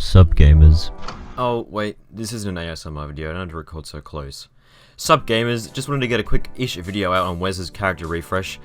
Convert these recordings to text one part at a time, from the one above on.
Sup gamers. Oh wait, this isn't an ASMR video, I don't have to record so close. Sup gamers, just wanted to get a quick-ish video out on Wes's character refresh.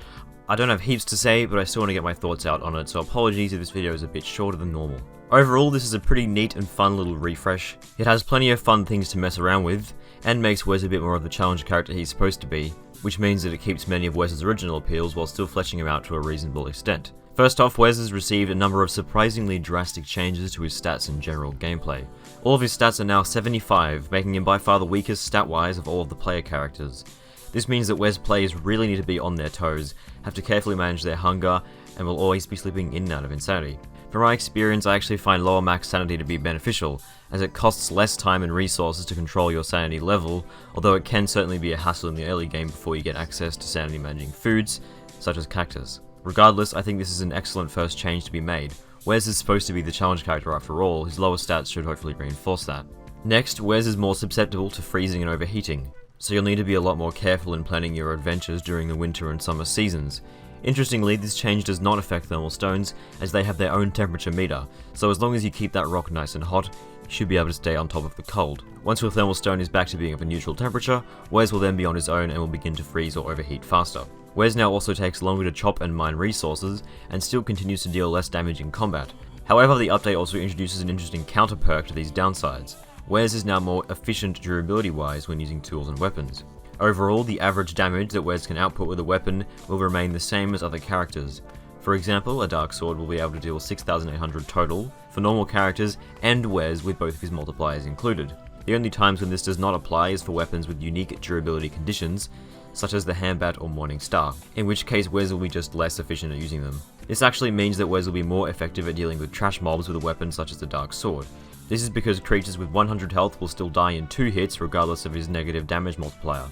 I don't have heaps to say, but I still want to get my thoughts out on it, so apologies if this video is a bit shorter than normal. Overall, this is a pretty neat and fun little refresh. It has plenty of fun things to mess around with, and makes Wes a bit more of the challenge character he's supposed to be, which means that it keeps many of Wes's original appeals while still fleshing him out to a reasonable extent. First off, Wes has received a number of surprisingly drastic changes to his stats and general gameplay. All of his stats are now 75, making him by far the weakest stat-wise of all of the player characters. This means that Wes players really need to be on their toes, have to carefully manage their hunger, and will always be slipping in and out of insanity. From my experience, I actually find lower max sanity to be beneficial, as it costs less time and resources to control your sanity level, although it can certainly be a hassle in the early game before you get access to sanity managing foods, such as cactus. Regardless, I think this is an excellent first change to be made. Wes is supposed to be the challenge character after all, his lower stats should hopefully reinforce that. Next, Wes is more susceptible to freezing and overheating, so you'll need to be a lot more careful in planning your adventures during the winter and summer seasons. Interestingly, this change does not affect thermal stones, as they have their own temperature meter, so as long as you keep that rock nice and hot, you should be able to stay on top of the cold. Once your thermal stone is back to being of a neutral temperature, Wes will then be on his own and will begin to freeze or overheat faster. Wes now also takes longer to chop and mine resources, and still continues to deal less damage in combat. However, the update also introduces an interesting counter perk to these downsides. Wes is now more efficient durability wise when using tools and weapons. Overall, the average damage that Wes can output with a weapon will remain the same as other characters. For example, a dark sword will be able to deal 6,800 total for normal characters and Wes with both of his multipliers included. The only times when this does not apply is for weapons with unique durability conditions, such as the Handbat or Morning Star, in which case Wes will be just less efficient at using them. This actually means that Wes will be more effective at dealing with trash mobs with a weapon such as the Dark Sword. This is because creatures with 100 health will still die in 2 hits regardless of his negative damage multiplier,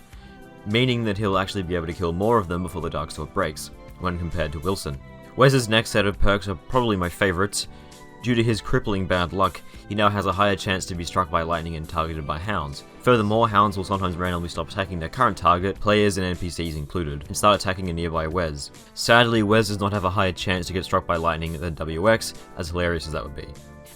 meaning that he'll actually be able to kill more of them before the Dark Sword breaks, when compared to Wilson. Wes's next set of perks are probably my favourites. Due to his crippling bad luck, he now has a higher chance to be struck by lightning and targeted by hounds. Furthermore, hounds will sometimes randomly stop attacking their current target, players and NPCs included, and start attacking a nearby Wes. Sadly, Wes does not have a higher chance to get struck by lightning than WX, as hilarious as that would be.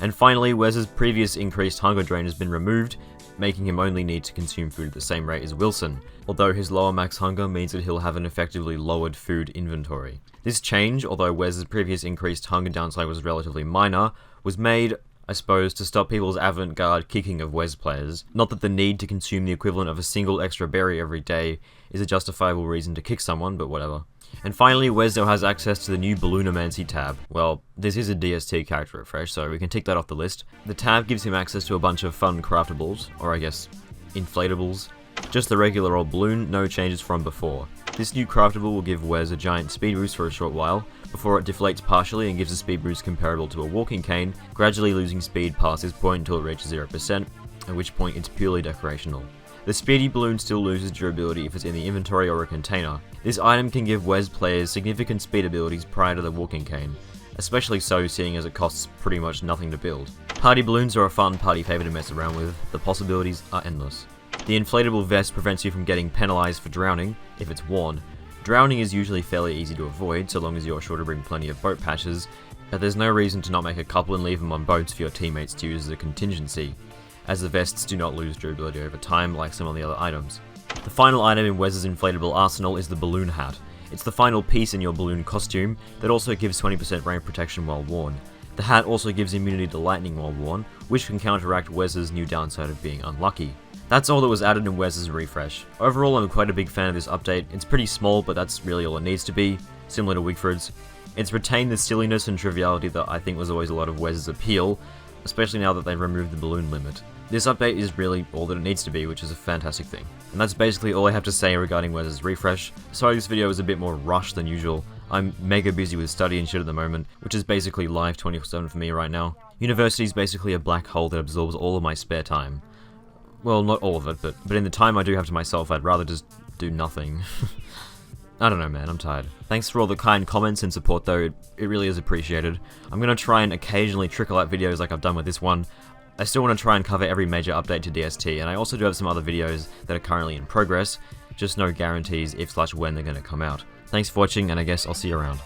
And finally, Wes's previous increased hunger drain has been removed, making him only need to consume food at the same rate as Wilson, although his lower max hunger means that he'll have an effectively lowered food inventory. This change, although Wes's previous increased hunger downside was relatively minor, was made, I suppose, to stop people's avant-garde kicking of Wes players. Not that the need to consume the equivalent of a single extra berry every day is a justifiable reason to kick someone, but whatever. And finally, Wes now has access to the new Balloonomancy Tab. Well, this is a DST character refresh, so we can tick that off the list. The tab gives him access to a bunch of fun craftables, or I guess, inflatables. Just the regular old balloon, no changes from before. This new craftable will give Wes a giant speed boost for a short while, before it deflates partially and gives a speed boost comparable to a walking cane, gradually losing speed past this point until it reaches 0%, at which point it's purely decorational. The speedy balloon still loses durability if it's in the inventory or a container. This item can give Wes players significant speed abilities prior to the walking cane, especially so seeing as it costs pretty much nothing to build. Party balloons are a fun party favour to mess around with, the possibilities are endless. The inflatable vest prevents you from getting penalised for drowning, if it's worn. Drowning is usually fairly easy to avoid, so long as you're sure to bring plenty of boat patches, but there's no reason to not make a couple and leave them on boats for your teammates to use as a contingency, as the vests do not lose durability over time like some of the other items. The final item in Wes's inflatable arsenal is the balloon hat. It's the final piece in your balloon costume that also gives 20% rain protection while worn. The hat also gives immunity to lightning while worn, which can counteract Wes's new downside of being unlucky. That's all that was added in Wes's refresh. Overall, I'm quite a big fan of this update. It's pretty small, but that's really all it needs to be, similar to Wigfrid's. It's retained the silliness and triviality that I think was always a lot of Wes's appeal, especially now that they've removed the balloon limit. This update is really all that it needs to be, which is a fantastic thing. And that's basically all I have to say regarding Wes's refresh. Sorry this video was a bit more rushed than usual. I'm mega busy with study and shit at the moment, which is basically live 24/7 for me right now. University is basically a black hole that absorbs all of my spare time. Well, not all of it, but in the time I do have to myself, I'd rather just do nothing. I don't know, man, I'm tired. Thanks for all the kind comments and support though, it really is appreciated. I'm gonna try and occasionally trickle out videos like I've done with this one. I still want to try and cover every major update to DST, and I also do have some other videos that are currently in progress, just no guarantees if/when they're gonna come out. Thanks for watching, and I guess I'll see you around.